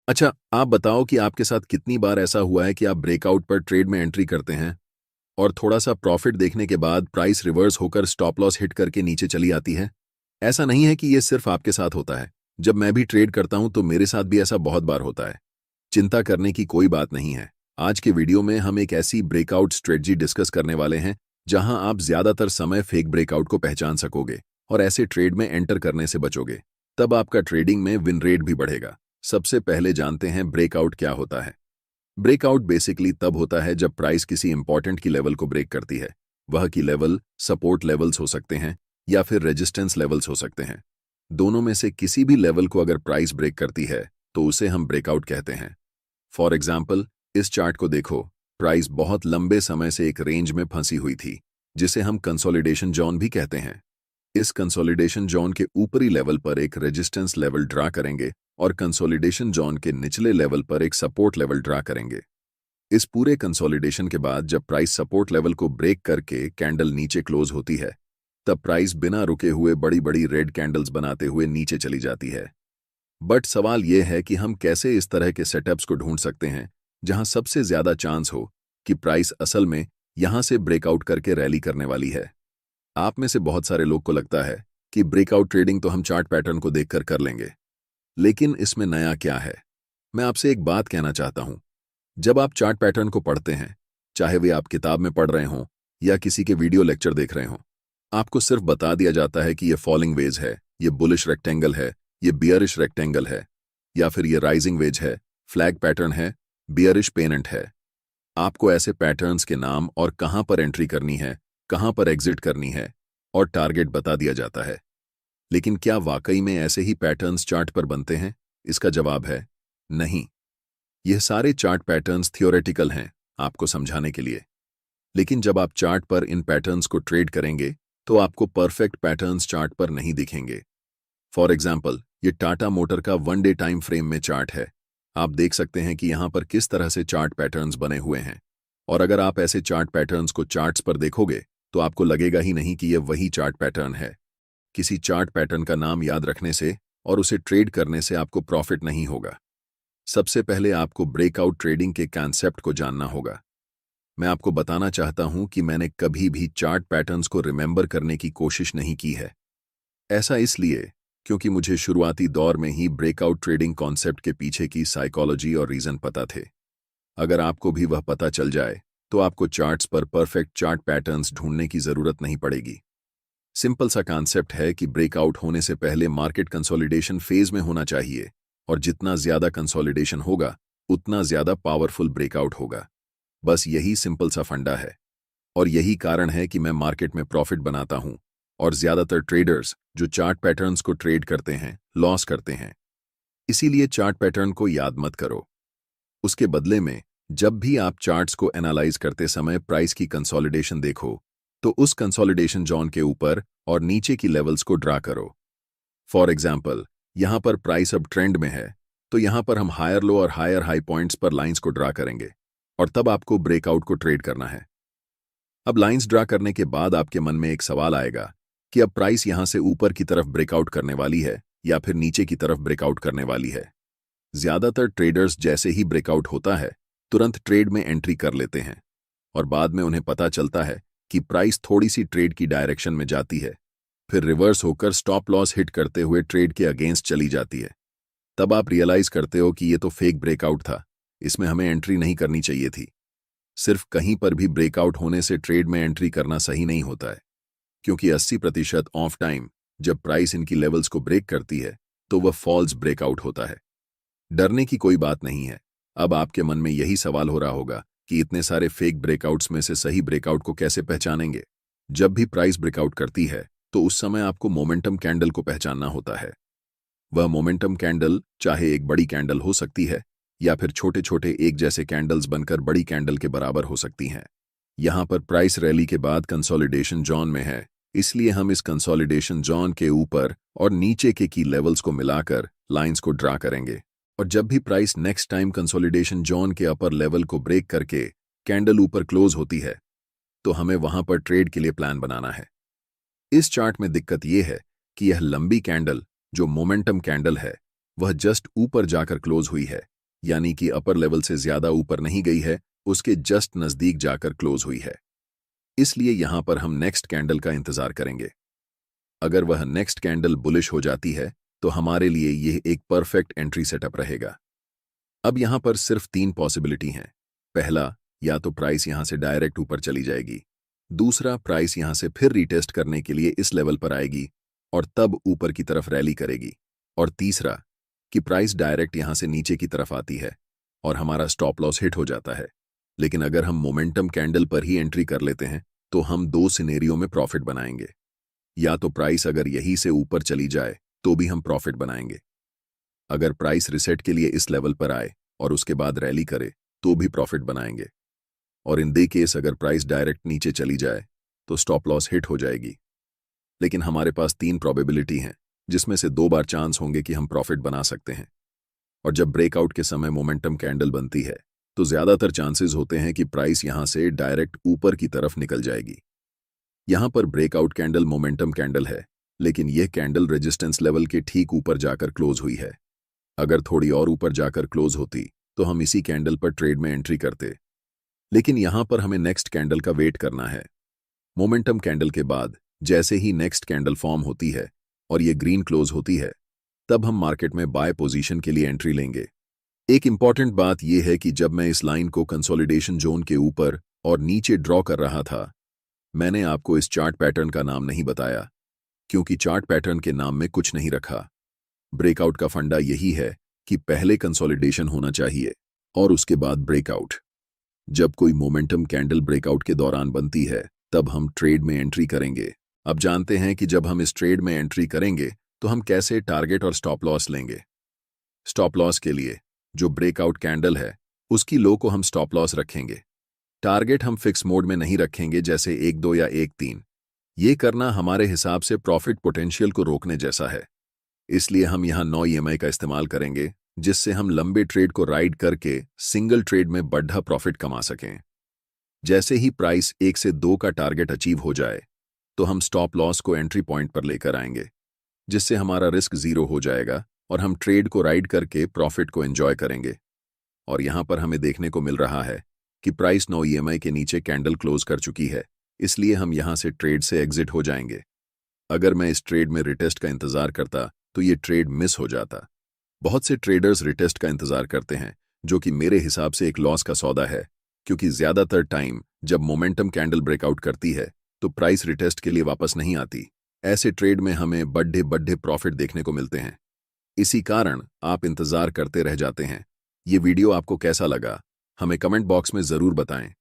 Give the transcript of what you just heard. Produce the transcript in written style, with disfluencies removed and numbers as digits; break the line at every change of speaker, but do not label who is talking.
अच्छा, आप बताओ कि आपके साथ कितनी बार ऐसा हुआ है कि आप ब्रेकआउट पर ट्रेड में एंट्री करते हैं और थोड़ा-सा प्रॉफिट देखने के बाद प्राइस रिवर्स होकर स्टॉप लॉस हिट करके नीचे चली आती है? ऐसा नहीं है कि ये सिर्फ आपके साथ होता है। जब मैं भी ट्रेड करता हूं तो मेरे साथ भी ऐसा बहुत बार होता है। चिंता करने की कोई बात नहीं है। आज के वीडियो में हम एक ऐसी ब्रेकआउट स्ट्रेटजी डिस्कस करने वाले हैं जहां आप ज्यादातर समय फेक ब्रेकआउट को पहचान सकोगे और ऐसे ट्रेड में एंटर करने से बचोगे। तब आपका ट्रेडिंग में विन रेट भी बढ़ेगा। सबसे पहले जानते हैं ब्रेकआउट क्या होता है। ब्रेकआउट बेसिकली तब होता है जब प्राइस किसी इंपॉर्टेंट की लेवल को ब्रेक करती है। वह की लेवल सपोर्ट लेवल्स हो सकते हैं या फिर रेजिस्टेंस लेवल्स हो सकते हैं। दोनों में से किसी भी लेवल को अगर प्राइस ब्रेक करती है तो उसे हम ब्रेकआउट कहते हैं। फॉर एग्जाम्पल, इस चार्ट को देखो। प्राइस बहुत लंबे समय से एक रेंज में फंसी हुई थी जिसे हम कंसोलिडेशन जोन भी कहते हैं। इस कंसोलिडेशन जोन के ऊपरी लेवल पर एक रेजिस्टेंस लेवल ड्रा करेंगे और कंसोलिडेशन जोन के निचले लेवल पर एक सपोर्ट लेवल ड्रा करेंगे। इस पूरे कंसोलिडेशन के बाद जब प्राइस सपोर्ट लेवल को ब्रेक करके कैंडल नीचे क्लोज होती है, तब प्राइस बिना रुके हुए बड़ी बड़ी रेड कैंडल्स बनाते हुए नीचे चली जाती है। बट सवाल यह है कि हम कैसे इस तरह के सेटअप्स को ढूंढ सकते हैं जहां सबसे ज्यादा चांस हो कि प्राइस असल में यहां से ब्रेकआउट करके रैली करने वाली है। आप में से बहुत सारे लोग को लगता है कि ब्रेकआउट ट्रेडिंग तो हम चार्ट पैटर्न को देखकर कर लेंगे, लेकिन इसमें नया क्या है? मैं आपसे एक बात कहना चाहता हूं। जब आप चार्ट पैटर्न को पढ़ते हैं, चाहे वे आप किताब में पढ़ रहे हों या किसी के वीडियो लेक्चर देख रहे हों, आपको सिर्फ बता दिया जाता है कि ये फॉलिंग वेज है, ये बुलिश रेक्टेंगल है, ये बियरिश रेक्टेंगल है, या फिर ये राइजिंग वेज है, फ्लैग पैटर्न है, बियरिश पेनेंट है। आपको ऐसे पैटर्न्स के नाम और कहां पर एंट्री करनी है, कहां पर एग्जिट करनी है और टारगेट बता दिया जाता है। लेकिन क्या वाकई में ऐसे ही पैटर्न्स चार्ट पर बनते हैं? इसका जवाब है नहीं। यह सारे चार्ट पैटर्न्स थियोरेटिकल हैं आपको समझाने के लिए, लेकिन जब आप चार्ट पर इन पैटर्न्स को ट्रेड करेंगे तो आपको परफेक्ट पैटर्न्स चार्ट पर नहीं दिखेंगे। फॉर एग्जाम्पल, ये टाटा मोटर का 1 डे टाइम फ्रेम में चार्ट है। आप देख सकते हैं कि यहां पर किस तरह से चार्ट पैटर्न्स बने हुए हैं, और अगर आप ऐसे चार्ट पैटर्न्स को चार्ट्स पर देखोगे तो आपको लगेगा ही नहीं कि यह वही चार्ट पैटर्न है। किसी चार्ट पैटर्न का नाम याद रखने से और उसे ट्रेड करने से आपको प्रॉफिट नहीं होगा। सबसे पहले आपको ब्रेकआउट ट्रेडिंग के कॉन्सेप्ट को जानना होगा। मैं आपको बताना चाहता हूं कि मैंने कभी भी चार्ट पैटर्न्स को रिमेंबर करने की कोशिश नहीं की है। ऐसा इसलिए क्योंकि मुझे शुरुआती दौर में ही ब्रेकआउट ट्रेडिंग कॉन्सेप्ट के पीछे की साइकोलॉजी और रीजन पता थे। अगर आपको भी वह पता चल जाए तो आपको चार्ट्स पर परफेक्ट चार्ट पैटर्न्स ढूंढने की जरूरत नहीं पड़ेगी। सिंपल सा कॉन्सेप्ट है कि ब्रेकआउट होने से पहले मार्केट कंसोलिडेशन फेज में होना चाहिए, और जितना ज्यादा कंसोलिडेशन होगा उतना ज्यादा पावरफुल ब्रेकआउट होगा। बस यही सिंपल सा फंडा है, और यही कारण है कि मैं मार्केट में प्रॉफिट बनाता हूं और ज्यादातर ट्रेडर्स जो चार्ट पैटर्न्स को ट्रेड करते हैं लॉस करते हैं। इसीलिए चार्ट पैटर्न को याद मत करो। उसके बदले में जब भी आप चार्ट्स को एनालाइज करते समय प्राइस की कंसोलिडेशन देखो तो उस कंसोलिडेशन जोन के ऊपर और नीचे की लेवल्स को ड्रा करो। फॉर एग्जाम्पल, यहां पर प्राइस अब ट्रेंड में है तो यहां पर हम हायर लो और हायर हाई पॉइंट्स पर लाइंस को ड्रा करेंगे, और तब आपको ब्रेकआउट को ट्रेड करना है। अब लाइंस ड्रा करने के बाद आपके मन में एक सवाल आएगा कि अब प्राइस यहां से ऊपर की तरफ ब्रेकआउट करने वाली है या फिर नीचे की तरफ ब्रेकआउट करने वाली है। ज्यादातर ट्रेडर्स जैसे ही ब्रेकआउट होता है तुरंत ट्रेड में एंट्री कर लेते हैं, और बाद में उन्हें पता चलता है कि प्राइस थोड़ी सी ट्रेड की डायरेक्शन में जाती है, फिर रिवर्स होकर स्टॉप लॉस हिट करते हुए ट्रेड के अगेंस्ट चली जाती है। तब आप रियलाइज करते हो कि ये तो फेक ब्रेकआउट था, इसमें हमें एंट्री नहीं करनी चाहिए थी। सिर्फ कहीं पर भी ब्रेकआउट होने से ट्रेड में एंट्री करना सही नहीं होता है, क्योंकि 80% ऑफ टाइम जब प्राइस इनकी लेवल्स को ब्रेक करती है तो वह फॉल्स ब्रेकआउट होता है। डरने की कोई बात नहीं है। अब आपके मन में यही सवाल हो रहा होगा कि इतने सारे फेक ब्रेकआउट्स में से सही ब्रेकआउट को कैसे पहचानेंगे। जब भी प्राइस ब्रेकआउट करती है तो उस समय आपको मोमेंटम कैंडल को पहचानना होता है। वह मोमेंटम कैंडल चाहे एक बड़ी कैंडल हो सकती है या फिर छोटे छोटे एक जैसे कैंडल्स बनकर बड़ी कैंडल के बराबर हो सकती हैं। यहां पर प्राइस रैली के बाद कंसोलिडेशन जोन में है, इसलिए हम इस कंसोलिडेशन जोन के ऊपर और नीचे के की लेवल्स को मिलाकर लाइंस को ड्रा करेंगे, और जब भी price next time consolidation zone के अपर लेवल को ब्रेक करके कैंडल ऊपर क्लोज होती है तो हमें वहां पर ट्रेड के लिए प्लान बनाना है। इस चार्ट में दिक्कत यह है कि यह लंबी कैंडल जो मोमेंटम कैंडल है वह जस्ट ऊपर जाकर क्लोज हुई है, यानी कि अपर लेवल से ज्यादा ऊपर नहीं गई है, उसके जस्ट नजदीक जाकर क्लोज हुई है। इसलिए यहां पर हम नेक्स्ट कैंडल का इंतजार करेंगे। अगर वह नेक्स्ट कैंडल बुलिश हो जाती है तो हमारे लिए यह एक परफेक्ट एंट्री सेटअप रहेगा। अब यहां पर सिर्फ 3 पॉसिबिलिटी हैं। पहला, या तो प्राइस यहां से डायरेक्ट ऊपर चली जाएगी। दूसरा, प्राइस यहां से फिर रीटेस्ट करने के लिए इस लेवल पर आएगी और तब ऊपर की तरफ रैली करेगी। और तीसरा, कि प्राइस डायरेक्ट यहां से नीचे की तरफ आती है और हमारा स्टॉप लॉस हिट हो जाता है। लेकिन अगर हम मोमेंटम कैंडल पर ही एंट्री कर लेते हैं तो हम 2 सिनेरियो में प्रॉफिट बनाएंगे। या तो प्राइस अगर यहीं से ऊपर चली जाए तो भी हम प्रॉफिट बनाएंगे। अगर प्राइस रिसेट के लिए इस लेवल पर आए और उसके बाद रैली करे तो भी प्रॉफिट बनाएंगे। और इन दे केस अगर प्राइस डायरेक्ट नीचे चली जाए तो स्टॉप लॉस हिट हो जाएगी। लेकिन हमारे पास 3 प्रोबेबिलिटी हैं, जिसमें से 2 बार चांस होंगे कि हम प्रॉफिट बना सकते हैं। और जब ब्रेकआउट के समय मोमेंटम कैंडल बनती है तो ज्यादातर चांसेस होते हैं कि प्राइस यहां से डायरेक्ट ऊपर की तरफ निकल जाएगी। यहां पर ब्रेकआउट कैंडल मोमेंटम कैंडल है, लेकिन यह कैंडल रेजिस्टेंस लेवल के ठीक ऊपर जाकर क्लोज हुई है। अगर थोड़ी और ऊपर जाकर क्लोज होती तो हम इसी कैंडल पर ट्रेड में एंट्री करते। लेकिन यहां पर हमें नेक्स्ट कैंडल का वेट करना है। मोमेंटम कैंडल के बाद जैसे ही नेक्स्ट कैंडल फॉर्म होती है और ये ग्रीन क्लोज होती है, तब हम मार्केट में बाय पोजीशन के लिए एंट्री लेंगे। एक इंपॉर्टेंट बात यह है कि जब मैं इस लाइन को कंसोलिडेशन जोन के ऊपर और नीचे ड्रॉ कर रहा था, मैंने आपको इस चार्ट पैटर्न का नाम नहीं बताया, क्योंकि चार्ट पैटर्न के नाम में कुछ नहीं रखा। ब्रेकआउट का फंडा यही है कि पहले कंसोलिडेशन होना चाहिए और उसके बाद ब्रेकआउट। जब कोई मोमेंटम कैंडल ब्रेकआउट के दौरान बनती है तब हम ट्रेड में एंट्री करेंगे। अब जानते हैं कि जब हम इस ट्रेड में एंट्री करेंगे तो हम कैसे टारगेट और स्टॉप लॉस लेंगे। स्टॉप लॉस के लिए जो ब्रेकआउट कैंडल है उसकी लो को हम स्टॉप लॉस रखेंगे। टारगेट हम फिक्स मोड में नहीं रखेंगे, जैसे 1-2 या 1-3। ये करना हमारे हिसाब से प्रॉफिट पोटेंशियल को रोकने जैसा है। इसलिए हम यहां 9 EMI का इस्तेमाल करेंगे, जिससे हम लंबे ट्रेड को राइड करके सिंगल ट्रेड में बढ़ा प्रॉफिट कमा सकें। जैसे ही प्राइस 1 से 2 का टारगेट अचीव हो जाए तो हम स्टॉप लॉस को एंट्री पॉइंट पर लेकर आएंगे, जिससे हमारा रिस्क 0 हो जाएगा और हम ट्रेड को राइड करके प्रॉफिट को एंजॉय करेंगे। और यहां पर हमें देखने को मिल रहा है कि प्राइस 9 EMI के नीचे कैंडल क्लोज कर चुकी है, इसलिए हम यहां से ट्रेड से एग्जिट हो जाएंगे। अगर मैं इस ट्रेड में रिटेस्ट का इंतजार करता तो ये ट्रेड मिस हो जाता। बहुत से ट्रेडर्स रिटेस्ट का इंतजार करते हैं, जो कि मेरे हिसाब से एक लॉस का सौदा है, क्योंकि ज्यादातर टाइम जब मोमेंटम कैंडल ब्रेकआउट करती है तो प्राइस रिटेस्ट के लिए वापस नहीं आती। ऐसे ट्रेड में हमें बड़े बड़े प्रॉफिट देखने को मिलते हैं। इसी कारण आप इंतजार करते रह जाते हैं। ये वीडियो आपको कैसा लगा, हमें कमेंट बॉक्स में जरूर बताएं।